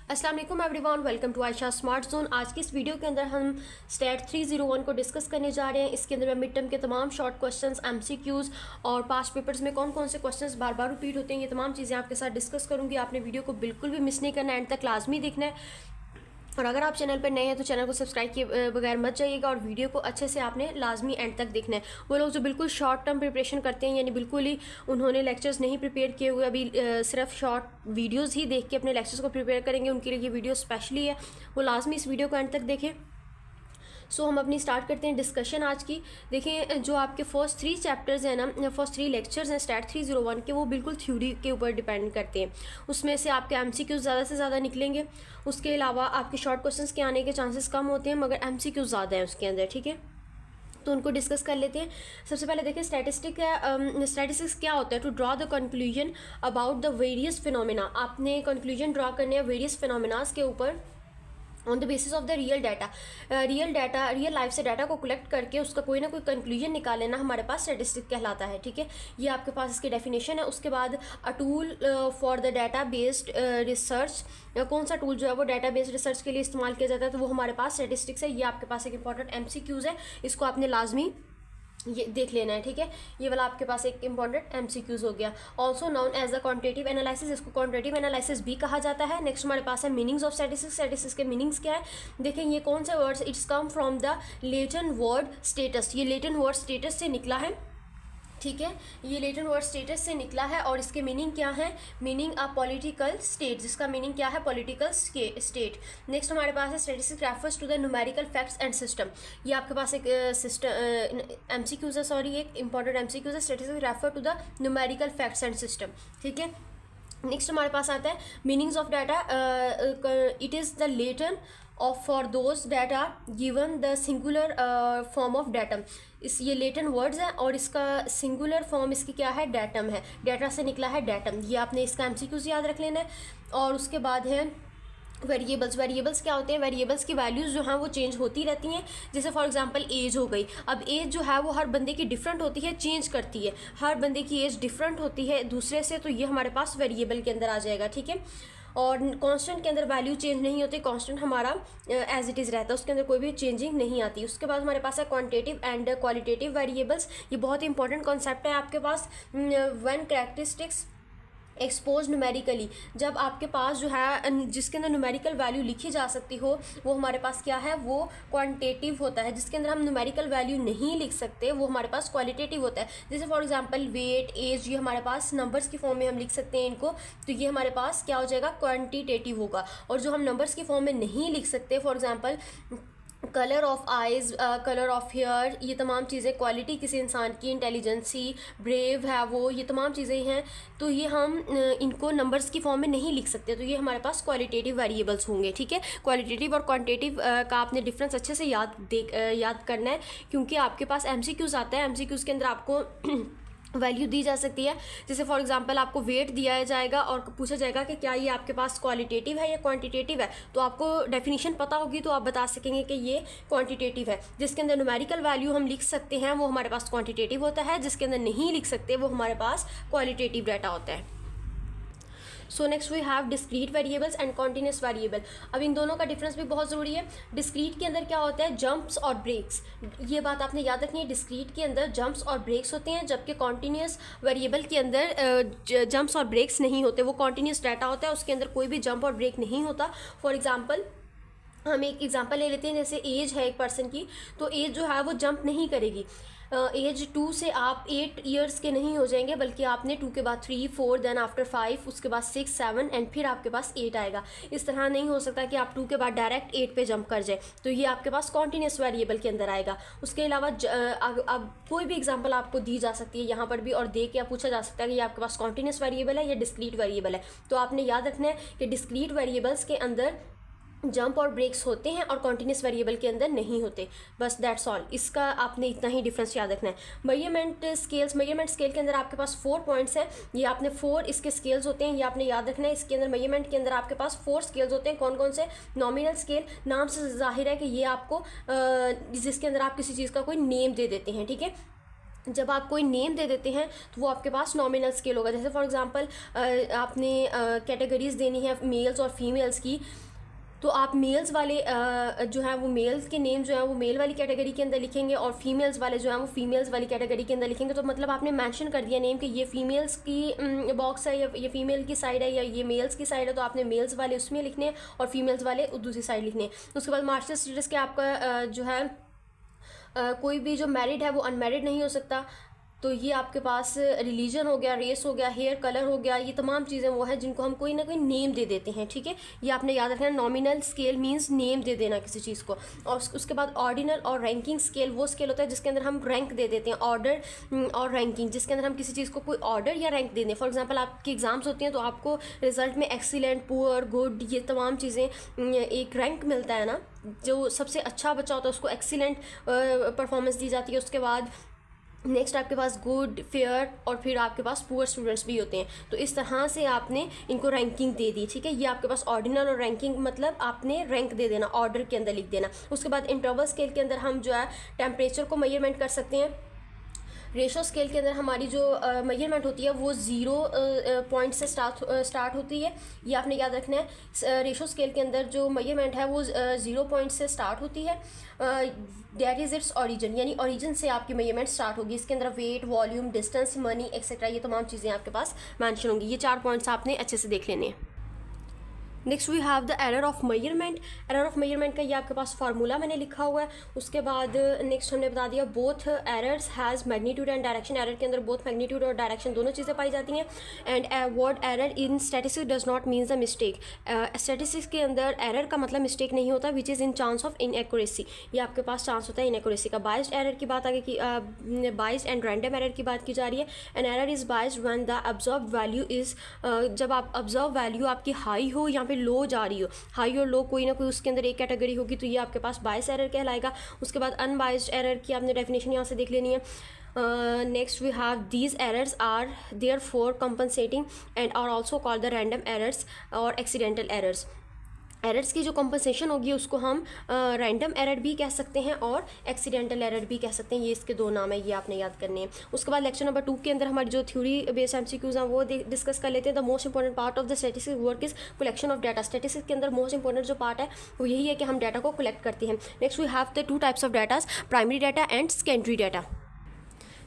अस्सलाम वालेकुम everyone, welcome to Ayesha Smart Zone. आज की इस वीडियो के अंदर हम स्टेट 301 को डिस्कस करने जा रहे हैं। इसके अंदर मैं मिड टर्म के तमाम शॉर्ट क्वेश्चंस, एमसीक्यूज़ और पास्ट पेपर्स में कौन कौन से क्वेश्चंस बार बार रिपीट होते हैं, ये तमाम चीज़ें आपके साथ डिस्कस करूँगी। आपने वीडियो को बिल्कुल भी मिस नहीं करना, एंड तक लाजमी देखना है। और अगर आप चैनल पर नए हैं तो चैनल को सब्सक्राइब किए बगैर मत जाइएगा, और वीडियो को अच्छे से आपने लाजमी एंड तक देखना है। वो लोग जो बिल्कुल शॉर्ट टर्म प्रिपरेशन करते हैं, यानी बिल्कुल ही उन्होंने लेक्चर्स नहीं प्रिपेयर किए हुए, अभी सिर्फ शॉर्ट वीडियोस ही देख के अपने लेक्चर्स को प्रिपेयर करेंगे, उनके लिए ये वीडियो स्पेशली है। वो लाजमी इस वीडियो को एंड तक देखें। सो हम अपनी स्टार्ट करते हैं डिस्कशन आज की। देखें, जो आपके फर्स्ट 3 चैप्टर्स हैं ना, फर्स्ट 3 लेक्चर्स हैं स्टैट 301 के, वो बिल्कुल थ्योरी के ऊपर डिपेंड करते हैं। उसमें से आपके एमसीक्यूज़ ज़्यादा से ज़्यादा निकलेंगे। उसके अलावा आपके शॉर्ट क्वेश्चंस के आने के चांसेस कम होते हैं, मगर एमसीक्यूज़ ज़्यादा हैं उसके अंदर। ठीक है, तो उनको डिस्कस कर लेते हैं। सबसे पहले देखिए, स्टैटिस्टिक्स क्या होता है। To draw the conclusion about the various phenomena. आपने कंक्लूजन ड्रॉ करने हैं वेरियस फिनोमिनास के ऊपर on the basis of the real data. Real life से डाटा को कलेक्ट करके उसका कोई ना कोई कंक्लूजन निकाल लेना हमारे पास स्टैटिस्टिक कहलाता है। ठीक है, ये आपके पास इसकी डेफिनेशन है। उसके बाद a tool for the data based research. कौन सा टूल जो है वो डाटा बेस्ड रिसर्च के लिए इस्तेमाल किया जाता है, तो वो हमारे पास स्टैटिस्टिक्स है। ये आपके पास एक इंपॉर्टेंट एमसीक्यूज़ है, इसको आपने लाजमी ये देख लेना है। ठीक है, ये वाला आपके पास एक इंपॉर्टेंट एमसीक्यूज हो गया। Also known as a quantitative analysis, इसको क्वांटिटेटिव एनालिसिस भी कहा जाता है। नेक्स्ट हमारे पास है मीनिंग्स ऑफ स्टैटिस्टिक्स। स्टैटिस्टिक्स के मीनिंग्स क्या है, देखें ये कौन से words. It's come from the Latin word status. ये लेटेंट वर्ड स्टेटस से निकला है। ठीक है, ये लेटेंट वर्ड स्टेटस से निकला है, और इसके मीनिंग क्या है, मीनिंग अ पॉलिटिकल स्टेट, जिसका मीनिंग क्या है, पॉलिटिकल स्टेट। नेक्स्ट हमारे पास है statistics refers to the numerical facts and system. ये आपके पास एक सिस्टम एमसीक्यूज है, सॉरी एक इंपॉर्टेंट एमसीक्यूज है। Statistics refer to the numerical facts and system. ठीक है, नेक्स्ट हमारे पास आता है meanings of data. It is the Latin of for those data given the singular form of datum. इस ये लेटेंट वर्ड्स हैं, और इसका सिंगुलर फॉर्म इसकी क्या है, डाटम है। डाटा से निकला है डाटम। ये आपने इसका एमसीक्यूज याद रख लेना है। और उसके बाद है वेरिएबल्स। वेरिएबल्स क्या होते हैं, वेरिएबल्स की वैल्यूज़ जो हैं वो चेंज होती रहती हैं। जैसे फॉर एग्जांपल एज हो गई। अब एज जो है वो हर बंदे की डिफरेंट होती है, चेंज करती है। हर बंदे की एज डिफरेंट होती है दूसरे से, तो ये हमारे पास वेरिएबल के अंदर आ जाएगा। ठीक है, और कांस्टेंट के अंदर वैल्यू चेंज नहीं होती, कांस्टेंट हमारा एज इट इज़ रहता है, उसके अंदर कोई भी चेंजिंग नहीं आती। उसके बाद हमारे पास है क्वांटिटेटिव एंड क्वालिटेटिव वेरिएबल्स। ये बहुत ही इंपॉर्टेंट कॉन्सेप्ट है आपके पास। व्हेन कैरेक्टरिस्टिक्स एक्सपोज न्यूमेरिकली, जब आपके पास जो है जिसके अंदर न्यूमेरिकल वैल्यू लिखी जा सकती हो, वो हमारे पास क्या है, वो क्वांटिटेटिव होता है। जिसके अंदर हम न्यूमेरिकल वैल्यू नहीं लिख सकते, वो हमारे पास क्वालिटेटिव होता है। जैसे फॉर एग्जांपल वेट, एज, ये हमारे पास नंबर्स की फॉर्म में हम लिख सकते हैं इनको, तो ये हमारे पास क्या हो जाएगा, क्वांटिटेटिव होगा। और जो हम नंबर्स की फॉर्म में नहीं लिख सकते, for example colour of eyes, colour of hair, ये तमाम चीज़ें, क्वालिटी किसी इंसान की, इंटेलिजेंसी, ब्रेव है वो, ये तमाम चीज़ें हैं, तो ये हम इनको नंबर्स की फॉर्म में नहीं लिख सकते, तो ये हमारे पास क्वालिटेटिव वेरिएबल्स होंगे। ठीक है, क्वालिटेटिव और क्वांटिटेटिव का आपने डिफरेंस अच्छे से याद करना है, क्योंकि आपके पास एमसीक्यूज़ आता है। एमसीक्यूज़ के अंदर आपको वैल्यू दी जा सकती है। जैसे फॉर एग्जांपल आपको वेट दिया जाएगा और पूछा जाएगा कि क्या ये आपके पास क्वालिटेटिव है या क्वांटिटेटिव है, तो आपको डेफिनेशन पता होगी तो आप बता सकेंगे कि ये क्वांटिटेटिव है। जिसके अंदर न्यूमेरिकल वैल्यू हम लिख सकते हैं वो हमारे पास क्वांटिटेटिव होता है, जिसके अंदर नहीं लिख सकते वो हमारे पास क्वालिटेटिव डाटा होता है। So next we have discrete variables and continuous variable. अब इन दोनों का डिफरेंस भी बहुत ज़रूरी है। डिस्क्रीट के अंदर क्या होता है, जंप्स और ब्रेक्स, ये बात आपने याद रखनी है। डिस्क्रीट के अंदर जंप्स और ब्रेक्स होते हैं, जबकि कॉन्टीन्यूस वेरिएबल के अंदर जंप्स और ब्रेक्स नहीं होते। वो कॉन्टीन्यूस डाटा होता है, उसके अंदर कोई भी जंप और ब्रेक नहीं होता। फॉर एग्जाम्पल हम एक एग्जांपल ले लेते हैं, जैसे एज है एक पर्सन की, तो एज जो है वो जंप नहीं करेगी। एज 2 से आप 8 ईयर्स के नहीं हो जाएंगे, बल्कि आपने 2 के बाद 3, 4, देन आफ्टर 5, उसके बाद 6, 7 एंड फिर आपके पास 8 आएगा। इस तरह नहीं हो सकता कि आप 2 के बाद डायरेक्ट 8 पे जंप कर जाए, तो ये आपके पास कॉन्टीन्यूस वेरिएबल के अंदर आएगा। उसके अलावा अब कोई भी एग्जांपल आपको दी जा सकती है यहाँ पर भी, और दे के पूछा जा सकता है कि ये आपके पास कॉन्टीन्यूस वेरिएबल है या डिस्क्रीट वेरिएबल है। तो आपने याद रखना है कि डिस्क्रीट वेरिएबल्स के अंदर जंप और ब्रेक्स होते हैं और कॉन्टीन्यूस वेरिएबल के अंदर नहीं होते। बस दैट्स ऑल, इसका आपने इतना ही डिफरेंस याद रखना है। मेजरमेंट स्केल्स, मेजरमेंट स्केल के अंदर आपके पास 4 पॉइंट्स हैं, ये आपने 4 इसके स्केल्स होते हैं, ये आपने याद रखना है। इसके अंदर मेजरमेंट के अंदर आपके पास 4 स्केल्स होते हैं। कौन कौन से, नॉमिनल स्केल, नाम से जाहिर है कि ये आपको जिसके अंदर आप किसी चीज़ का कोई नेम दे देते हैं। ठीक है, जब आप कोई नेम दे देते हैं तो वो आपके पास नॉमिनल स्केल होगा। जैसे फॉर एग्जांपल आपने कैटेगरीज देनी है मेल्स और फीमेल्स की, तो आप मेल्स वाले जो है वो मेल्स के नेम जो है वो मेल वाली कैटेगरी के अंदर लिखेंगे और फीमेल्स वाले जो है वो फीमेल्स वाली कैटेगरी के अंदर लिखेंगे। तो मतलब आपने मेंशन कर दिया नेम कि ये फीमेल्स की बॉक्स है या ये फीमेल की साइड है या ये मेल्स की साइड है, तो आपने मेल्स वाले उसमें लिखने हैं और फीमेल्स वाले दूसरी साइड लिखने हैं। उसके बाद मार्शल स्टेटस के आपका जो है कोई भी जो मैरिड है वो अनमैरिड नहीं हो सकता। तो ये आपके पास रिलीजन हो गया, रेस हो गया, हेयर कलर हो गया, ये तमाम चीज़ें वो हैं जिनको हम कोई ना कोई नेम दे देते हैं, ठीक है। ये आपने याद रखना है, नॉमिनल स्केल मींस नेम दे देना किसी चीज़ को। और उसके बाद ऑर्डिनल और रैंकिंग स्केल वो स्केल होता है जिसके अंदर हम रैंक दे देते हैं, ऑर्डर और रैंकिंग, जिसके अंदर हम किसी चीज़ को कोई ऑर्डर या रैंक दे दें। फॉर एग्जाम्पल आपकी एग्जाम्स होती हैं तो आपको रिजल्ट में एक्सीलेंट, पुअर, गुड, ये तमाम चीज़ें एक रैंक मिलता है ना, जो सबसे अच्छा बच्चा होता है उसको एक्सीलेंट परफॉर्मेंस दी जाती है। उसके बाद नेक्स्ट आपके पास गुड, फेयर और फिर आपके पास पुअर स्टूडेंट्स भी होते हैं। तो इस तरह से आपने इनको रैंकिंग दे दी, ठीक है। ये आपके पास ऑर्डिनल और रैंकिंग मतलब आपने रैंक दे देना, ऑर्डर के अंदर लिख देना। उसके बाद इंटरवल स्केल के अंदर हम जो है टेम्परेचर को मेजरमेंट कर सकते हैं। रेशो स्केल के अंदर हमारी जो मेजरमेंट होती है वो 0 पॉइंट से स्टार्ट होती है, ये आपने याद रखना है। रेशो स्केल के अंदर जो मेजरमेंट है वो 0 पॉइंट से स्टार्ट होती है, दैट इज़ इट्स ओरिजिन, यानी ओरिजिन से आपकी मेजरमेंट स्टार्ट होगी। इसके अंदर weight, volume, distance, money etcetera, ये तमाम चीज़ें आपके पास मेंशन होंगी। ये 4 पॉइंट्स आपने अच्छे से देख लेने हैं। Next we have the error of measurement. Error of measurement का ये आपके पास फार्मूला मैंने लिखा हुआ है। उसके बाद नेक्स्ट हमने बता दिया both errors has magnitude and direction. Error के अंदर बोथ मैग्नीट्यूड और डायरेक्शन दोनों चीज़ें पाई जाती हैं। And word error in statistics does not means the mistake. Statistics के अंदर एरर का मतलब मिस्टेक नहीं होता, which is in chance of inaccuracy. ये आपके पास चांस होता है इनएक्यूरेसी का। बाइस्ड एरर की बात आगे की, बाइस्ड एंड रैंडम एरर की बात की जा रही है। An error is biased when the observe value is, जब आप ऑब्जर्व वैल्यू आपकी हाई हो या फिर लो जा रही हो, हाई और लो कोई ना कोई उसके अंदर एक कैटेगरी होगी, तो ये आपके पास बायस एरर कहलाएगा। उसके बाद अनबायस्ड एरर की आपने डेफिनेशन यहाँ से देख लेनी है। Next we have these errors are there for compensating and are also called the random errors और एक्सीडेंटल एरर्स। एरर्स की जो कंपनसेशन होगी उसको हम रैंडम एरर भी कह सकते हैं और एक्सीडेंटल एरर भी कह सकते हैं। ये इसके दो नाम है, ये आपने याद करने हैं। उसके बाद लेक्चर नंबर 2 के अंदर हमारी जो थ्योरी बेस्ड एमसीक्यूज हैं वो डिस्कस कर लेते हैं। The most important part of the statistics work is collection of data. Statistics के अंदर मोस्ट इंपॉर्टेंट जो पार्ट है वो यही है कि हम डाटा को कलेक्ट करते हैं। Next we have the 2 types of datas, primary data and secondary data.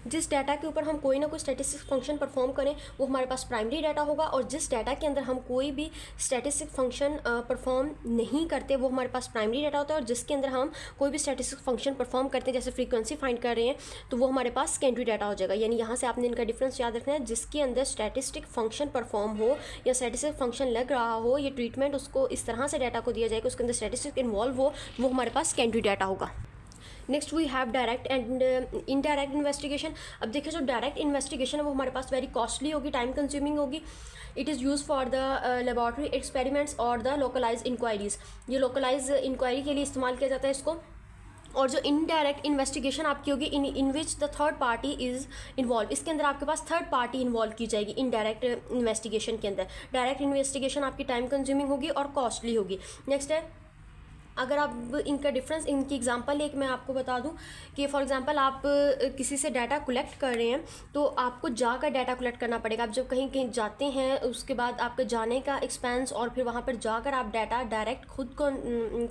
जिस डाटा के ऊपर हम कोई ना कोई स्टैटिस्टिक फंक्शन परफॉर्म करें वो हमारे पास प्राइमरी डाटा होगा, और जिस डाटा के अंदर हम कोई भी स्टैटिस्टिक फंक्शन परफॉर्म नहीं करते वो हमारे पास प्राइमरी डाटा होता है। और जिसके अंदर हम कोई भी स्टैटिस्टिक फंक्शन परफॉर्म करते हैं, जैसे फ्रीक्वेंसी फाइंड कर रहे हैं, तो वो हमारे पास सेकेंडरी डाटा हो जाएगा। यानी यहाँ से आपने इनका डिफरेंस याद रखना है। जिसके अंदर स्टैटिस्टिक फंक्शन परफॉर्म हो या स्टैटिस्टिक फंक्शन लग रहा हो, ये ट्रीटमेंट उसको इस तरह से डाटा को दिया जाएगा उसके अंदर स्टैटिस्टिक इन्वॉल्व हो, वो हमारे पास सेकेंडरी डाटा होगा। Next we have direct and indirect investigation. अब देखिए जो डायरेक्ट इन्वेस्टिगेशन है वो हमारे पास वेरी कॉस्टली होगी, टाइम कंज्यूमिंग होगी। It is use for the laboratory experiments और द लोकलाइज इंक्वायरीज। ये लोकलाइज इंक्वायरी के लिए इस्तेमाल किया जाता है इसको। और जो इनडायरेक्ट इन्वेस्टिगेशन आपकी होगी in which the third party is involve, इसके अंदर आपके पास थर्ड पार्टी इन्वॉल्व की जाएगी इनडायरेक्ट इन्वेस्टिगेशन के अंदर। डायरेक्ट इन्वेस्टिगेशन आपकी टाइम कंज्यूमिंग होगी और कॉस्टली होगी। नेक्स्ट है, अगर आप इनका डिफरेंस, इनकी एग्जांपल एक मैं आपको बता दूं कि फॉर एग्जांपल आप किसी से डाटा कलेक्ट कर रहे हैं तो आपको जाकर डाटा कलेक्ट करना पड़ेगा। आप जब कहीं कहीं जाते हैं उसके बाद आपके जाने का एक्सपेंस और फिर वहाँ पर जाकर आप डाटा डायरेक्ट खुद को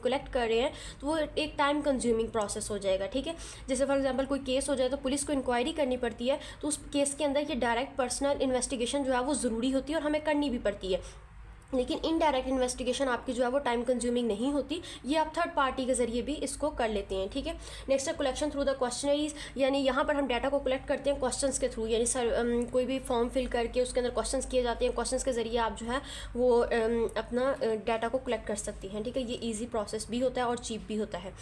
कलेक्ट कर रहे हैं तो वो एक टाइम कंज्यूमिंग प्रोसेस हो जाएगा, ठीक है। जैसे फॉर एग्जांपल कोई केस हो जाए तो पुलिस को इंक्वायरी करनी पड़ती है, तो उस केस के अंदर ये डायरेक्ट पर्सनल इन्वेस्टिगेशन जो है वो ज़रूरी होती है और हमें करनी भी पड़ती है। लेकिन इनडायरेक्ट इन्वेस्टिगेशन आपकी जो है वो टाइम कंज्यूमिंग नहीं होती, ये आप थर्ड पार्टी के जरिए भी इसको कर लेते हैं, ठीक है। नेक्स्ट है कलेक्शन थ्रू द क्वेश्चनरीज, यानी यहाँ पर हम डाटा को कलेक्ट करते हैं क्वेश्चंस के थ्रू, यानी कोई भी फॉर्म फिल करके उसके अंदर क्वेश्चंस किए जाते हैं, क्वेश्चंस के जरिए आप जो है वो अपना डाटा को कलेक्ट कर सकती हैं, ठीक है। ये ईजी प्रोसेस भी होता है और चीप भी होता है।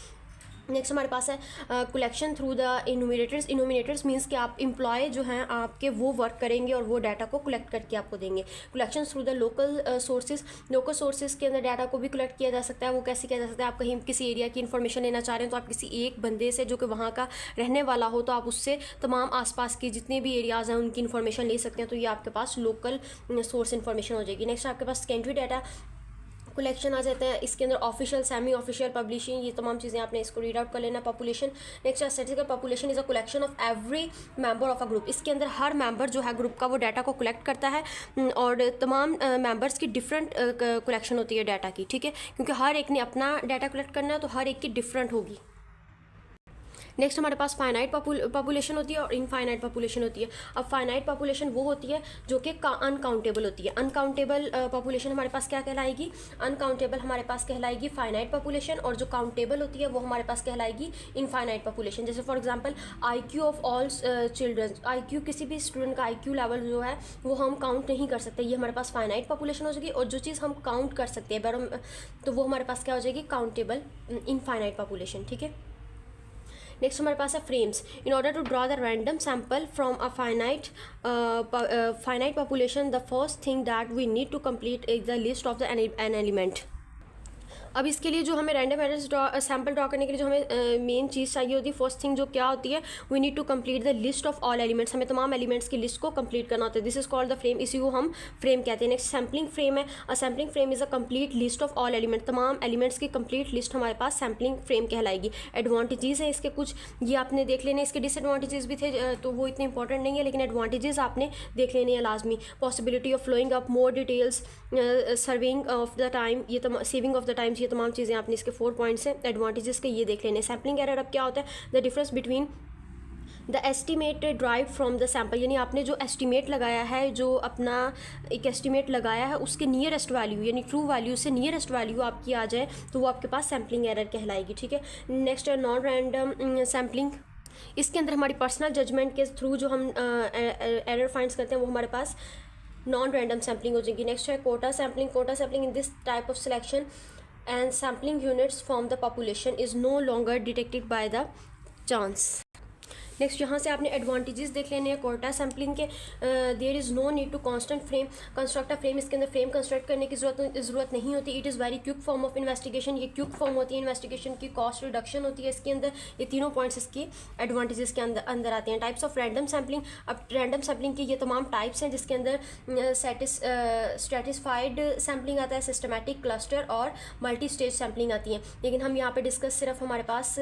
नेक्स्ट हमारे पास है कलेक्शन थ्रू द इनोमिनेटर्स। इनोमिनेटर्स मीन्स कि आप एम्प्लॉय जो हैं आपके वो वर्क करेंगे और वो डाटा को कलेक्ट करके आपको देंगे। Collection through the local sources. Local sources के अंदर डाटा को भी कलेक्ट किया जा सकता है। वो कैसे किया जा सकता है, आप कहीं किसी एरिया की इन्फॉर्मेशन लेना चाह रहे हैं तो आप किसी एक बंदे से जो कि वहाँ का रहने वाला हो तो आप उससे तमाम आसपास के जितने भी एरियाज़ हैं उनकी इन्फॉर्मेशन ले सकते हैं, तो ये आपके पास लोकल सोर्स इन्फॉर्मेशन हो जाएगी। नेक्स्ट आपके पास सेकेंडरी डाटा। कलेक्शन आ जाता है। इसके अंदर ऑफिशियल, सेमी ऑफिशियल, पब्लिशिंग, ये तमाम चीज़ें आपने इसको रीड आउट कर लेना। Population, next statistical population is a collection of every member of a group. इसके अंदर हर मेंबर जो है ग्रुप का वो डाटा को कलेक्ट करता है और तमाम मेंबर्स की डिफरेंट कलेक्शन होती है डाटा की, ठीक है, क्योंकि हर एक ने अपना डाटा कलेक्ट करना है तो हर एक की डिफरेंट होगी। नेक्स्ट हमारे पास फाइनाइट पॉपुलेशन होती है और इनफाइनाइट पॉपुलेशन होती है। अब फाइनाइट पॉपुलेशन वो होती है जो कि अनकाउंटेबल होती है। अनकाउंटेबल पॉपुलेशन हमारे पास क्या कहलाएगी? अनकाउंटेबल हमारे पास कहलाएगी फाइनाइट पॉपुलेशन, और जो काउंटेबल होती है वो हमारे पास कहलाएगी इनफाइनाइट पॉपुलेशन। जैसे for example IQ of all children, IQ किसी भी स्टूडेंट का IQ लेवल जो है वो हम काउंट नहीं कर सकते, ये हमारे पास फाइनाइट पॉपुलेशन हो जाएगी। और जो चीज़ हम काउंट कर सकते हैं तो वो हमारे पास क्या हो जाएगी? काउंटेबल इनफाइनाइट पॉपुलेशन, ठीक है। नेक्स्ट हमारे पास है frames. In order to draw the random sample from a finite population, the first thing that we need to complete is the list of the N element. अब इसके लिए जो हमें रैंडम एरर सैम्पल ड्रॉ करने के लिए जो हमें मेन चीज़ चाहिए होती है, फर्स्ट थिंग जो क्या होती है, we need to complete the list of all elements. हमें तमाम एलिमेंट्स की लिस्ट को कंप्लीट करना होता है। This is called the frame, इसी को हम फ्रेम कहते हैं। नेक्स्ट सैम्पलिंग फ्रेम है। A sampling frame is a complete list of all element. तमाम एलिमेंट्स की कंप्लीट लिस्ट हमारे पास सैम्पलिंग फ्रेम कहलाएगी। एडवांटेजेस हैं इसके कुछ, ये आपने देख लेने। इसके डिसएडवांटेजेस भी थे तो वो इतने इंपॉर्टेंट नहीं है, लेकिन एडवांटेजेस आपने देख लेने हैं लाजमी। Possibility of following up more details, serving of the time, ये सेविंग ऑफ द टाइम्स, ये तमाम चीज़ें आपने इसके 4 पॉइंट्स हैं एडवांटेजेस के, ये देख लेने। सैम्पलिंग एरर अब क्या होता है? The difference between the estimate drive from the sample, यानी आपने जो एस्टिमेट लगाया है, जो अपना एक एस्टिमेट लगाया है उसके नियरेस्ट वैल्यू यानी ट्रू वैल्यू से नियरेस्ट वैल्यू आपकी आ जाए तो वो आपके पास सैम्पलिंग एरर कहलाएगी, ठीक है। नेक्स्ट है नॉन रैंडम सैम्पलिंग। इसके अंदर हमारी पर्सनल जजमेंट के थ्रू जो हम एरर फाइंड्स करते हैं वो हमारे पास नॉन रैंडम सैम्पलिंग हो जाएगी। नेक्स्ट है quota sampling. Quota sampling in this type of selection and sampling units from the population is no longer detected by the chance। Next यहाँ से आपने एडवांटेजेस देख लेने हैं कोटा सैम्पलिंग के। There is no need to constant frame construct a frame. इसके अंदर frame construct करने की ज़रूरत नहीं होती। It is very quick form of investigation, ये क्विक फॉर्म होती है इन्वेस्टिगेशन की। कॉस्ट रिडक्शन होती है इसके अंदर। ये तीनों पॉइंट्स इसकी एडवांटेजेस के अंदर आते हैं। Types of random sampling. अब रैंडम सैम्पलिंग की ये तमाम टाइप्स हैं जिसके अंदर स्ट्रेटिस्फाइड सैम्पलिंग आता है, सिस्टमैटिक, क्लस्टर और मल्टी स्टेज सैम्पलिंग आती हैं। लेकिन हम यहाँ पर डिस्कस सिर्फ हमारे पास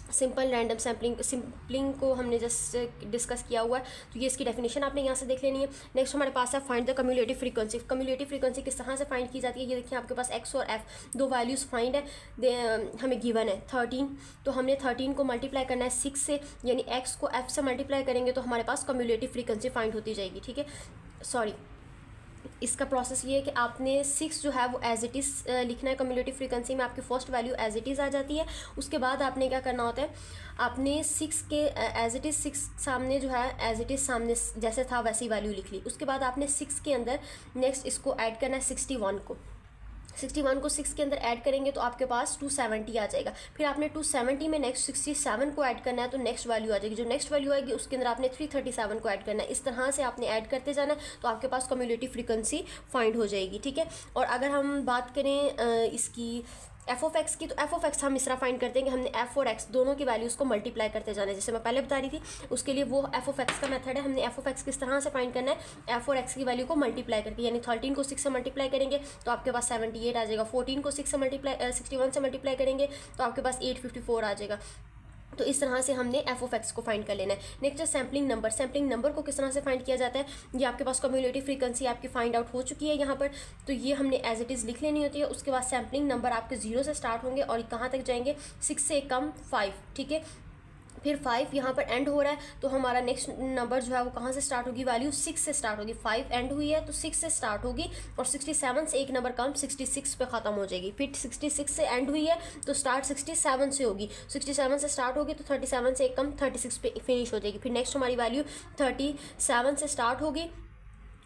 सिंपल रैंडम सैम्पलिंग को हमने जस्ट डिस्कस किया हुआ है, तो ये इसकी डेफिनेशन आपने यहाँ से देख लेनी है। नेक्स्ट हमारे पास है find the cumulative frequency. Cumulative frequency किस तरह से फाइंड की जाती है, ये देखिए आपके पास x और f दो वैल्यूज़ फाइंड है, हमें गिवन है 13, तो हमने 13 को मल्टीप्लाई करना है 6 से, यानी x को f से मल्टीप्लाई करेंगे तो हमारे पास कम्युलेटिव फ्रीक्वेंसी फाइंड होती जाएगी, ठीक है। सॉरी, इसका प्रोसेस ये है कि आपने 6 जो है वो एज इट इज़ लिखना है। कम्युलेटिव फ्रीक्वेंसी में आपकी first value as it is आ जाती है। उसके बाद आपने क्या करना होता है, आपने 6 के एज इट इज़ 6 सामने जो है एज इट इज़ सामने जैसे था वैसी वैल्यू लिख ली। उसके बाद आपने 6 के अंदर नेक्स्ट इसको ऐड करना है 61 को। 61 को 6 के अंदर ऐड करेंगे तो आपके पास 270 आ जाएगा। फिर आपने 270 में नेक्स्ट 67 को ऐड करना है तो नेक्स्ट वैल्यू आ जाएगी। जो नेक्स्ट वैल्यू आएगी उसके अंदर आपने 337 को ऐड करना है। इस तरह से आपने ऐड करते जाना है तो आपके पास कम्युलेटिव फ्रीक्वेंसी फाइंड हो जाएगी, ठीक है। और अगर हम बात करें इसकी एफ ऑफ एक्स की, तो एफ ऑफ एक्स हम इस तरह फाइंड करते हैं कि हमने एफ और एक्स दोनों की वैल्यूज़ को मल्टीप्लाई करते जाना है, जैसे मैं पहले बता रही थी। उसके लिए वो एफ ऑफ एक्स का मेथड है। हमने एफ ऑफ एक्स किस तरह से फाइंड करना है, एफ और एक्स की वैल्यू को मल्टीप्लाई करके, यानी 13 को 6 से मल्टीप्लाई करेंगे तो आपके पास 78 आ जाएगा। 14 को 61 से मल्टीप्लाई करेंगे तो आपके पास 854 आ जाएगा। तो इस तरह से हमने एफ ऑफ एक्स को फाइंड कर लेना है। नेक्स्ट है सैम्पलिंग नंबर। सैम्पलिंग नंबर को किस तरह से फाइंड किया जाता है, ये आपके पास कम्युलेटिव फ्रीक्वेंसी आपकी फाइंड आउट हो चुकी है यहाँ पर, तो ये हमने एज इट इज़ लिख लेनी होती है। उसके बाद सैम्पलिंग नंबर आपके 0 से स्टार्ट होंगे और कहाँ तक जाएंगे, 6 से कम 5, ठीक है। फिर 5 यहाँ पर एंड हो रहा है तो हमारा नेक्स्ट नंबर जो है वो कहाँ से स्टार्ट होगी, वैल्यू 6 से स्टार्ट होगी। 5 एंड हुई है तो 6 से स्टार्ट होगी और 67 से एक नंबर कम 66 पे ख़त्म हो जाएगी। फिर 66 से एंड हुई है तो स्टार्ट 67 से होगी। 67 से स्टार्ट होगी तो 37 से एक कम 36 पे फिनिश हो जाएगी। फिर नेक्स्ट हमारी वैल्यू 37 से स्टार्ट होगी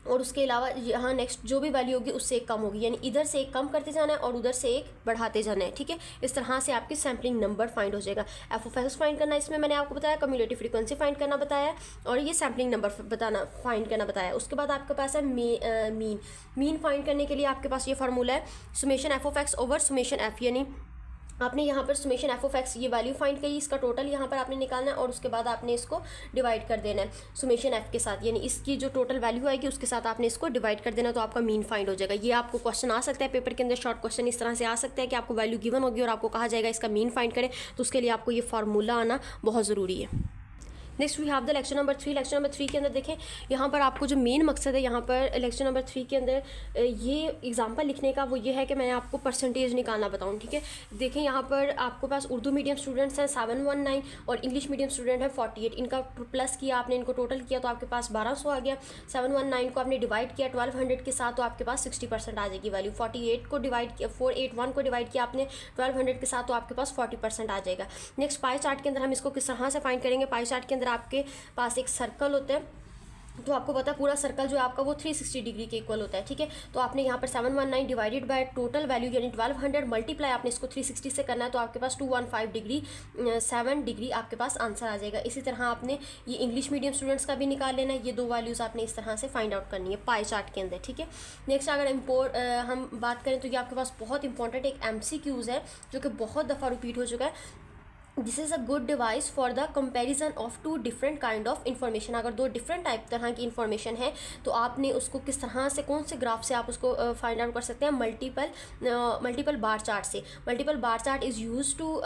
और उसके अलावा यहाँ नेक्स्ट जो भी वैल्यू होगी उससे एक कम होगी, यानी इधर से एक कम करते जाना है और उधर से एक बढ़ाते जाना है, ठीक है। इस तरह से आपकी सैम्पलिंग नंबर फाइंड हो जाएगा। एफ ऑफ एक्स फाइंड करना, इसमें मैंने आपको बताया, कम्युलेटिव फ्रीक्वेंसी फाइंड करना बताया और ये सैम्पलिंग नंबर बताना फाइंड करना बताया। उसके बाद आपके पास है मीन फाइंड करने के लिए आपके पास ये फार्मूला है, summation F of x over summation F, यानी आपने यहाँ पर सुमेशन एफ ऑफ एक्स ये वैल्यू फाइंड करी, इसका टोटल यहाँ पर आपने निकालना है और उसके बाद आपने इसको डिवाइड कर देना है सुमेशन एफ के साथ, यानी इसकी जो टोटल वैल्यू आएगी उसके साथ आपने इसको डिवाइड कर देना, तो आपका मीन फाइंड हो जाएगा। ये आपको क्वेश्चन आ सकता है पेपर के अंदर, शॉर्ट क्वेश्चन इस तरह से आ सकता है कि आपको वैल्यू गिवन होगी और आपको कहा जाएगा इसका मीन फाइंड करें, तो उसके लिए आपको ये फार्मूला आना बहुत ज़रूरी है। Next we have the lecture number 3। Lecture number 3 के अंदर देखें, यहाँ पर आपको जो मेन मकसद है यहाँ पर लेक्चर नंबर 3 के अंदर ये एग्जांपल लिखने का वो ये है कि मैं आपको परसेंटेज निकालना बताऊँ, ठीक है। देखें यहाँ पर आपके पास उर्दू मीडियम स्टूडेंट्स हैं 719 और इंग्लिश मीडियम स्टूडेंट है 48, इनका प्लस किया आपने, इनको टोटल किया तो आपके पास 1200 आ गया। 719 को आपने डिवाइड किया 1200 के साथ तो आपके पास 60% आ जाएगी वैल्यू। 48 को डिवाइड किया 481 को डिवाइड किया आपने 1200 के साथ तो आपके पास 40% आ जाएगा। नेक्स्ट पाई चार्ट के अंदर हम इसको किस तरह से फाइंड करेंगे। पाई चार्ट के अंदर आपके पास एक सर्कल होता है, तो आपको पता है पूरा सर्कल जो है आपका वो 360 डिग्री के इक्वल होता है, ठीक है। तो आपने यहाँ पर 719 डिवाइडेड बाय टोटल वैल्यू यानी 1200 मल्टीप्लाई आपने इसको 360 से करना है, तो आपके पास 215 डिग्री 7 डिग्री आपके पास आंसर आ जाएगा। इसी तरह आपने ये इंग्लिश मीडियम स्टूडेंट्स का भी निकाल लेना है, ये दो वैल्यूज़ आपने इस तरह से फाइंड आउट करनी है पाई चार्ट के अंदर, ठीक है। नेक्स्ट अगर हम बात करें तो ये आपके पास बहुत इंपॉर्टेंट एक MCQs है जो कि बहुत दफ़ा रिपीट हो चुका है। This is a good device for the comparison of two different kind of information. अगर दो डिफरेंट टाइप तरह की इन्फॉर्मेशन है तो आपने उसको किस तरह से, कौन से ग्राफ से आप उसको फाइंड आउट कर सकते हैं, मल्टीपल बार चार्ट से। Multiple bar chart is use two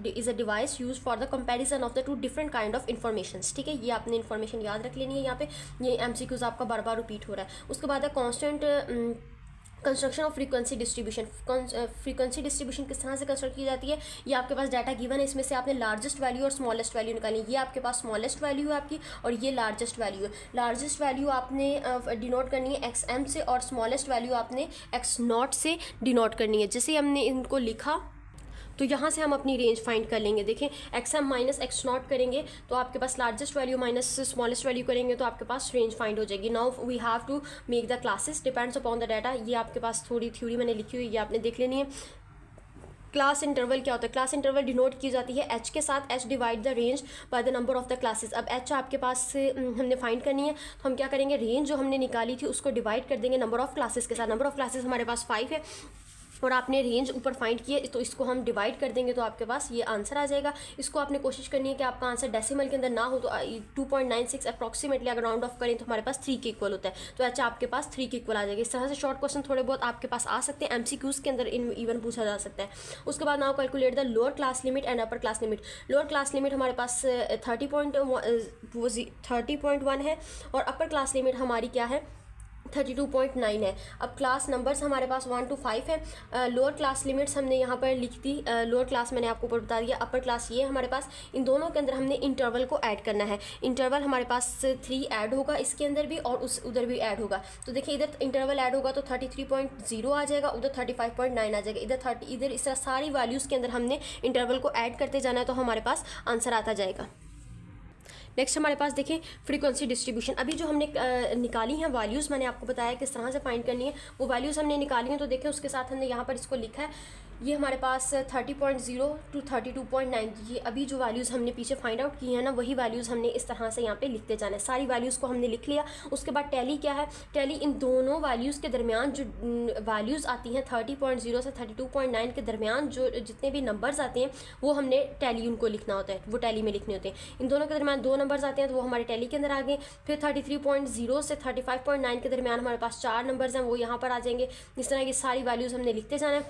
is a device use for the comparison of the two different kind of information, ठीक है। ये आपने इन्फॉर्मेशन याद रख लेनी है, यहाँ पे ये MCQs आपका बार बार रिपीट हो रहा है। उसके बाद है constant construction of frequency distribution. Frequency distribution किस तरह से कंस्ट्रक्ट की जाती है, ये आपके पास डाटा गिवन है, इसमें से आपने लार्जेस्ट वैल्यू और स्मॉलेस्ट वैल्यू निकाली। ये आपके पास स्मॉलेस्ट वैल्यू है आपकी और ये लार्जेस्ट वैल्यू है। लार्जेस्ट वैल्यू आपने डिनोट करनी है XM से और स्मॉलेस्ट वैल्यू आपने X0 से डिनोट करनी है। जैसे हमने इनको लिखा तो यहाँ से हम अपनी रेंज फाइंड कर लेंगे। देखें XM माइनस X0 करेंगे तो आपके पास largest value minus smallest value करेंगे तो आपके पास रेंज फाइंड हो जाएगी। Now we have to make the classes depends upon the data. ये आपके पास थोड़ी थ्योरी मैंने लिखी हुई, ये आपने देख लेनी है। क्लास इंटरवल क्या होता है, क्लास इंटरवल डिनोट की जाती है H के साथ। H divide the range by the number of the classes. अब H आपके पास से हमने फाइंड करनी है तो हम क्या करेंगे, रेंज जो हमने निकाली थी उसको डिवाइड कर देंगे नंबर ऑफ क्लासेस के साथ। नंबर ऑफ क्लासेस हमारे पास 5 है और आपने रेंज ऊपर फाइंड किए तो इसको हम डिवाइड कर देंगे तो आपके पास ये आंसर आ जाएगा। इसको आपने कोशिश करनी है कि आपका आंसर डेसिमल के अंदर ना हो, तो 2.96 अप्रॉक्सीमेटली अगर राउंड ऑफ करें तो हमारे पास 3 के इक्वल होता है, तो अच्छा आपके पास 3 के इक्वल आ जाएगा। इस तरह से शॉर्ट क्वेश्चन थोड़े बहुत आपके पास आ सकते हैं, MCQs के अंदर इवन पूछा जा सकता है। उसके बाद now calculate the lower class limit and upper class limit. Lower class limit हमारे पास 30.1 है और अपर क्लास लिमिट हमारी क्या है, 32.9 है। अब क्लास नंबर्स हमारे पास 1 to 5 है। लोअर क्लास लिमिट्स हमने यहाँ पर लिख दी, लोअर क्लास मैंने आपको ऊपर बता दिया, अपर क्लास ये हमारे पास। इन दोनों के अंदर हमने इंटरवल को ऐड करना है। इंटरवल हमारे पास 3 ऐड होगा इसके अंदर भी और उधर भी ऐड होगा। तो देखिए इधर इंटरवल ऐड होगा तो 33.0 आ जाएगा, उधर 35.9 आ जाएगा, इधर इस तरह सारी वैल्यूज़ के अंदर हमने इंटरवल को ऐड करते जाना है तो हमारे पास आंसर आता जाएगा। नेक्स्ट हमारे पास देखें फ्रीक्वेंसी डिस्ट्रीब्यूशन। अभी जो हमने निकाली हैं वैल्यूज़, मैंने आपको बताया किस तरह से फाइंड करनी है, वो वैल्यूज़ हमने निकाली हैं। तो देखें उसके साथ हमने यहाँ पर इसको लिखा है, ये हमारे पास 30.0 to 32.9, ये अभी जो वैल्यूज़ हमने पीछे फाइंड आउट की हैं ना वही वैल्यूज़ हमने इस तरह से यहाँ पे लिखते जाना है। सारी वैल्यूज़ को हमने लिख लिया। उसके बाद टैली क्या है, टैली इन दोनों वैल्यूज़ के दरमियान जो वैल्यूज़ आती हैं 30.0 से 32.9 के दरमियान जो जितने भी नंबर्स आते हैं वो हमने टैली उनको लिखना होता है, वो टैली में लिखने होते हैं। इन दोनों के दरमियान 2 नंबर्स आते हैं तो वो हमारे टैली के अंदर आ गए। फिर 33.0 से 35.9 के दरमियान हमारे पास 4 नंबर्स हैं, वो यहाँ पर आ जाएंगे। इस तरह की सारी वैल्यूज़ हमने लिखते जाना है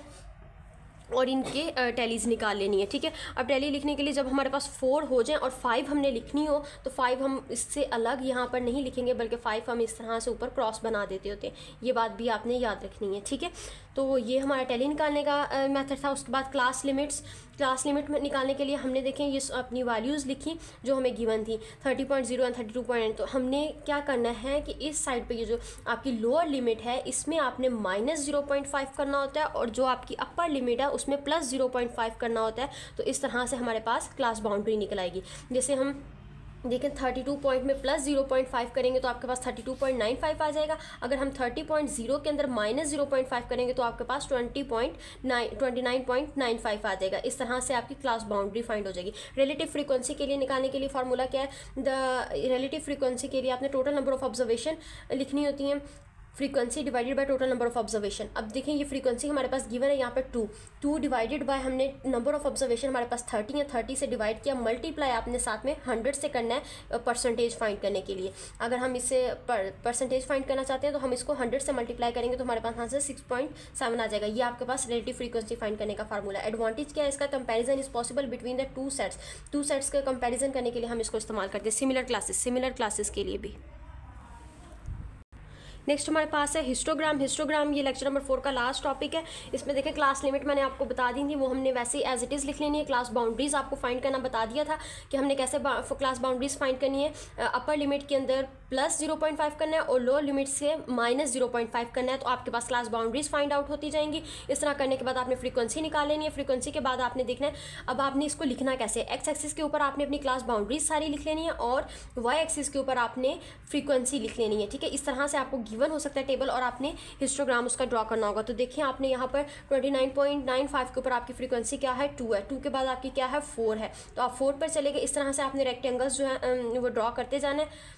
और इनके टैलीज़ निकाल लेनी है, ठीक है। अब टैली लिखने के लिए जब हमारे पास 4 हो जाएं और 5 हमने लिखनी हो तो 5 हम इससे अलग यहाँ पर नहीं लिखेंगे बल्कि 5 हम इस तरह से ऊपर क्रॉस बना देते होते हैं। ये बात भी आपने याद रखनी है, ठीक है। तो ये हमारा टैली निकालने का मेथड था। उसके बाद क्लास लिमिट्स। क्लास लिमिट निकालने के लिए हमने देखें ये अपनी वैल्यूज़ लिखी जो हमें गिवन थी 30.0 एंड 32.9। तो हमने क्या करना है कि इस साइड पे ये जो आपकी लोअर लिमिट है इसमें आपने -0.5 करना होता है और जो आपकी अपर लिमिट है उसमें +0.5 करना होता है। तो इस तरह से हमारे पास क्लास बाउंड्री निकल आएगी। जैसे हम देखें 32 पॉइंट में +0.5 करेंगे तो आपके पास 32.95 आ जाएगा। अगर हम 30.0 के अंदर -0.5 करेंगे तो आपके पास 29.95 आ जाएगा। इस तरह से आपकी क्लास बाउंड्री फाइंड हो जाएगी। रिलेटिव फ्रीक्वेंसी के लिए निकालने के लिए फार्मूला क्या है, द रिलेटिव फ्रीक्वेंसी के लिए आपने टोटल नंबर ऑफ ऑब्जर्वेशन लिखनी होती हैं frequency divided by total number of observation. अब देखें ये फ्रीक्वेंसी हमारे पास गिवन है यहाँ पर 2 डिवाइडेड बाय हमने नंबर ऑफ ऑब्जर्वेशन हमारे पास 30 है, 30 से डिवाइड किया, मल्टीप्लाई आपने साथ में 100 से करना है परसेंटेज फाइंड करने के लिए। अगर हम इससे परसेंटेज फाइंड करना चाहते हैं तो हम इसको 100 से मल्टीप्लाई करेंगे तो हमारे पास यहाँ से 6.7 आ जाएगा। ये आपके पास रिलेटिव फ्रीक्वेंसी फाइंड करने का फार्मूला। एडवांटेज क्या है इसका, comparison is possible between the two sets का कंपैरिजन करने के लिए हम इसको इस्तेमाल करते हैं सिमिलर क्लासेस के लिए भी। नेक्स्ट हमारे पास है हिस्टोग्राम ये लेक्चर नंबर 4 का लास्ट टॉपिक है। इसमें देखें क्लास लिमिट मैंने आपको बता दी थी, वो हमने वैसे ही एज इट इज़ लिख लेनी है। क्लास बाउंड्रीज आपको फाइंड करना बता दिया था कि हमने कैसे क्लास बाउंड्रीज फाइंड करनी है। अपर लिमिट के अंदर प्लस 0.5 करना है और लोअर लिमिट से माइनस 0.5 करना है, तो आपके पास क्लास बाउंड्रीज फाइंड आउट होती जाएंगी। इस तरह करने के बाद आपने फ्रीक्वेंसी निकाल लेनी है। फ्रीक्वेंसी के बाद आपने देखना है अब आपने इसको लिखना कैसे। एक्स एक्सिस के ऊपर आपने अपनी क्लास बाउंड्रीज सारी लिख लेनी है और वाई एक्सिस के ऊपर आपने फ्रीक्वेंसी लिख लेनी है, ठीक है। इस तरह से आपको गिवन हो सकता है टेबल और आपने हिस्टोग्राम उसका ड्रॉ करना होगा। तो देखिए आपने यहाँ पर 29.95 के ऊपर आपकी फ्रीक्वेंसी क्या है, 2 है, 2 के बाद आपकी क्या है, 4 है, तो आप 4 पर चले गए। इस तरह से आपने रेक्टेंगल्स जो है वो ड्रॉ करते जाना है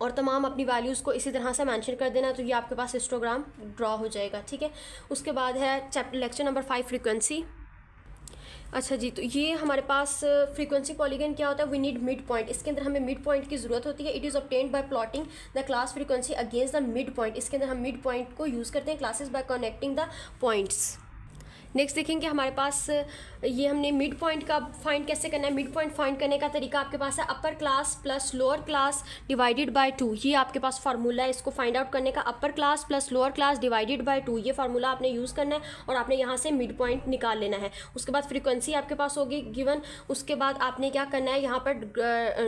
और तमाम अपनी वैल्यूज़ को इसी तरह से मेंशन कर देना, तो ये आपके पास हिस्टोग्राम ड्रॉ हो जाएगा, ठीक है। उसके बाद है लेक्चर नंबर 5 फ्रीक्वेंसी। अच्छा जी, तो ये हमारे पास फ्रीक्वेंसी पॉलीगन क्या होता है, वी नीड मिड पॉइंट। इसके अंदर हमें मिड पॉइंट की ज़रूरत होती है। It is obtained by plotting the class frequency against the mid point. इसके अंदर हम मिड पॉइंट को यूज़ करते हैं classes bye connecting the points. Next देखेंगे हमारे पास ये हमने मिड पॉइंट का फाइंड कैसे करना है। मिड पॉइंट फाइंड करने का तरीका आपके पास है upper class plus lower class divided by 2। ये आपके पास फार्मूला है इसको फाइंड आउट करने का, upper class plus lower class divided by 2। ये फार्मूला आपने यूज़ करना है और आपने यहाँ से मिड पॉइंट निकाल लेना है। उसके बाद फ्रीक्वेंसी आपके पास होगी गिवन। उसके बाद आपने क्या करना है, यहाँ पर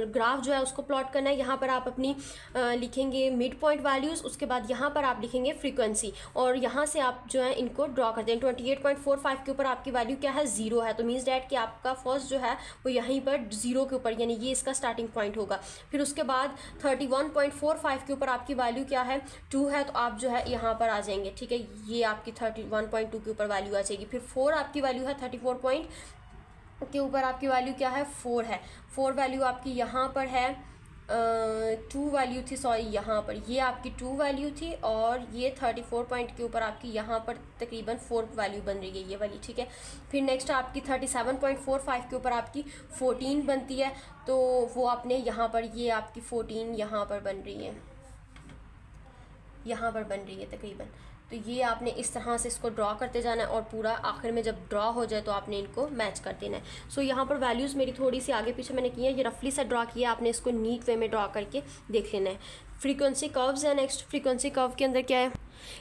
ग्राफ जो है उसको प्लॉट करना है। यहाँ पर आप अपनी लिखेंगे मिड पॉइंट वैल्यूज़, उसके बाद यहाँ पर आप लिखेंगे फ्रीक्वेंसी और यहाँ से आप जो है इनको ड्रॉ करते हैं। 28.45 के ऊपर आपकी वैल्यू क्या है, 0 है, तो मीन्स डैट कि आपका फर्स्ट जो है वो यहीं पर 0 के ऊपर, यानी ये इसका स्टार्टिंग पॉइंट होगा। फिर उसके बाद 31.45 के ऊपर आपकी वैल्यू क्या है, 2 है, तो आप जो है यहाँ पर आ जाएंगे, ठीक है। ये आपकी 31.2 के ऊपर वैल्यू आ जाएगी। फिर 4 आपकी वैल्यू है, 34 के ऊपर आपकी वैल्यू क्या है, 4 है। 4 वैल्यू आपकी यहाँ पर है, 2 वैल्यू थी, सॉरी यहाँ पर ये आपकी 2 वैल्यू थी और ये 34 पॉइंट के ऊपर आपकी यहाँ पर तकरीबन 4 वैल्यू बन रही है, ये वाली, ठीक है। फिर नेक्स्ट आपकी 37.45 के ऊपर आपकी 14 बनती है, तो वो आपने यहाँ पर ये आपकी 14 यहाँ पर बन रही है, यहाँ पर बन रही है तकरीबन। तो ये आपने इस तरह से इसको ड्रॉ करते जाना है और पूरा आखिर में जब ड्रॉ हो जाए तो आपने इनको मैच कर देना है। सो यहाँ पर वैल्यूज़ मेरी थोड़ी सी आगे पीछे मैंने की है, ये रफली सा ड्रॉ किया, आपने इसको नीट वे में ड्रॉ करके देख लेना है। फ्रीक्वेंसी कर्व्स है नेक्स्ट। फ्रीक्वेंसी कर्व के अंदर क्या है,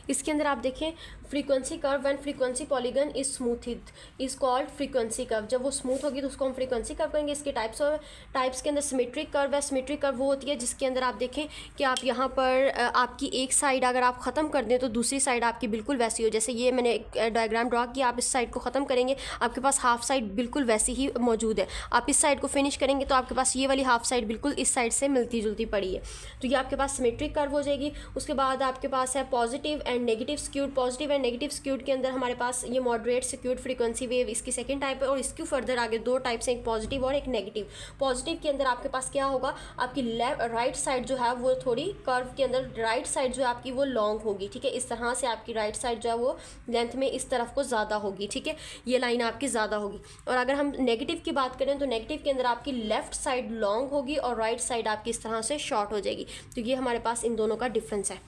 इसके अंदर आप देखें frequency curve when frequency polygon is smoothed is called frequency curve. जब वो स्मूथ होगी तो उसको हम फ्रीक्वेंसी कर्व करेंगे। इसके टाइप्स के अंदर सिमेट्रिक कर्व है। सिमेट्रिक कर्व वो होती है जिसके अंदर आप देखें कि आप यहाँ पर आपकी एक साइड अगर आप ख़त्म कर दें तो दूसरी साइड आपकी बिल्कुल वैसी हो। जैसे ये मैंने एक डायग्राम ड्रॉ किया, आप इस साइड को ख़त्म करेंगे, आपके पास हाफ साइड बिल्कुल वैसी ही मौजूद है। आप इस साइड को फिनिश करेंगे तो आपके पास ये वाली हाफ साइड बिल्कुल इस साइड से मिलती जुलती पड़ी है, तो ये आपके पास सिमेट्रिक कर्व हो जाएगी। उसके बाद आपके पास है positive and negative skewed. Positive and negative skewed के अंदर हमारे पास ये मॉडरेट स्क्यूड फ्रीक्वेंसी वेव इसकी सेकंड टाइप है और इसके फर्दर आगे 2 टाइप्स हैं, एक पॉजिटिव और एक नेगेटिव। पॉजिटिव के अंदर आपके पास क्या होगा, आपकी राइट साइड जो है वो थोड़ी कर्व के अंदर राइट साइड जो है आपकी वो लॉन्ग होगी, ठीक है। इस तरह से आपकी राइट साइड जो है वो लेंथ में इस तरफ को ज़्यादा होगी, ठीक है, ये लाइन आपकी ज़्यादा होगी। और अगर हम नेगेटिव की बात करें तो नेगेटिव के अंदर आपकी लेफ्ट साइड लॉन्ग होगी और राइट साइड आपकी इस तरह से शॉर्ट हो जाएगी। तो ये हमारे पास इन दोनों का डिफरेंस है।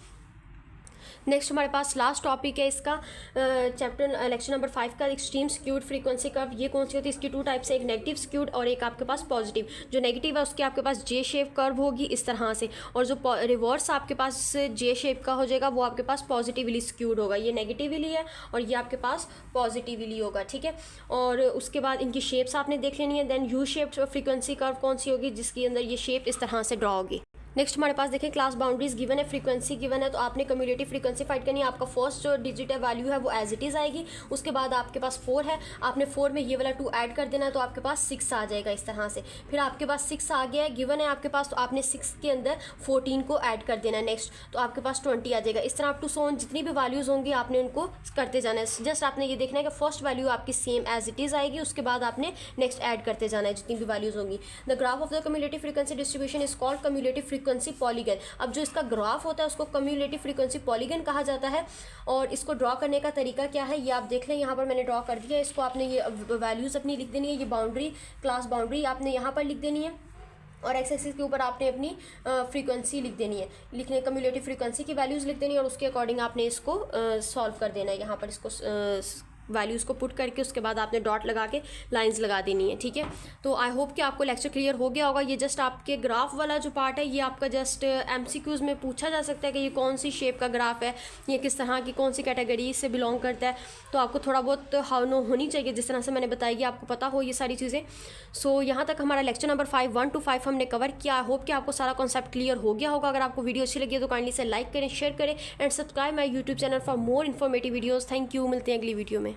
नेक्स्ट हमारे पास लास्ट टॉपिक है इसका चैप्टर लेक्चर नंबर 5 का, एक्सट्रीम स्क्यूड फ्रीक्वेंसी कर्व। ये कौन सी होती है, इसकी 2 टाइप्स है, एक नेगेटिव स्क्यूड और एक आपके पास पॉजिटिव। जो नेगेटिव है उसके आपके पास जे शेप कर्व होगी इस तरह से, और जो रिवर्स आपके पास जे शेप का हो जाएगा वो आपके पास पॉजिटिवली स्क्यूड होगा। ये नेगेटिवली है और ये आपके पास पॉजिटिवली होगा, ठीक है। और उसके बाद इनकी शेप्स आपने देख लेनी है। Then you shaped frequency curve कौन सी होगी, जिसके अंदर ये शेप इस तरह से ड्रॉ होगी। नेक्स्ट हमारे पास देखें क्लास बाउंड्रीज गिवन है, फ्रीक्वेंसी गिवन है, तो आपने कम्युलेटिव फ्रीक्वेंसी फाइंड करनी है। आपका फर्स्ट जो डिजिट है वैल्यू है वो एज इट इज़ आएगी। उसके बाद आपके पास 4 है, आपने 4 में ये वाला 2 ऐड कर देना है तो आपके पास 6 आ जाएगा इस तरह से। फिर आपके पास 6 आ गया है, गिवन है आपके पास, तो आपने 6 के अंदर 14 को ऐड कर देना है नेक्स्ट, तो आपके पास 20 आ जाएगा। इस तरह आप टू सो ऑन जितनी भी वैल्यूज़ होंगी आपने उनको करते जाना है। जस्ट आपने ये देखना है कि फर्स्ट वैल्यू आपकी सेम एज इट इज़ आएगी, उसके बाद आपने नेक्स्ट ऐड करते जाना है जितनी भी वैल्यूज़ होंगी। The graph of the cumulative frequency distribution is called cumulative frequency polygon. अब जो इसका ग्राफ होता है उसको कम्युलेटिव फ्रीक्वेंसी पॉलीगन कहा जाता है। और इसको ड्रॉ करने का तरीका क्या है ये आप देख लें, यहाँ पर मैंने ड्रॉ कर दिया। इसको आपने ये वैल्यूज़ अपनी लिख देनी है, ये बाउंड्री क्लास बाउंड्री आपने यहाँ पर लिख देनी है और एक्स एक्सिस के ऊपर आपने अपनी फ्रीक्वेंसी लिख देनी है, लिखने कम्युलेटिव फ्रीक्वेंसी की वैल्यूज़ लिख देनी है और उसके अकॉर्डिंग आपने इसको सॉल्व कर देना है। यहाँ पर इसको वैल्यूज़ को पुट करके उसके बाद आपने डॉट लगा के लाइंस लगा देनी है, ठीक है। तो आई होप कि आपको लेक्चर क्लियर हो गया होगा। ये जस्ट आपके ग्राफ वाला जो पार्ट है ये आपका जस्ट एमसीक्यूज़ में पूछा जा सकता है कि ये कौन सी शेप का ग्राफ है, ये किस तरह की कौन सी कैटेगरी से बिलोंग करता है। तो आपको थोड़ा बहुत हाउ नो होनी चाहिए, जिस तरह से मैंने बताई कि आपको पता हो ये सारी चीज़ें। सो यहाँ तक हमारा लेक्चर नंबर 5 1 to 5 हमने कवर किया। आई होप कि आपको सारा कॉन्सेप्ट क्लियर हो गया होगा। अगर आपको वीडियो अच्छी लगी तो काइंडली से लाइक करें, शेयर करें and subscribe my YouTube channel for more informative videos. Thank you, मिलते हैं अगली वीडियो में।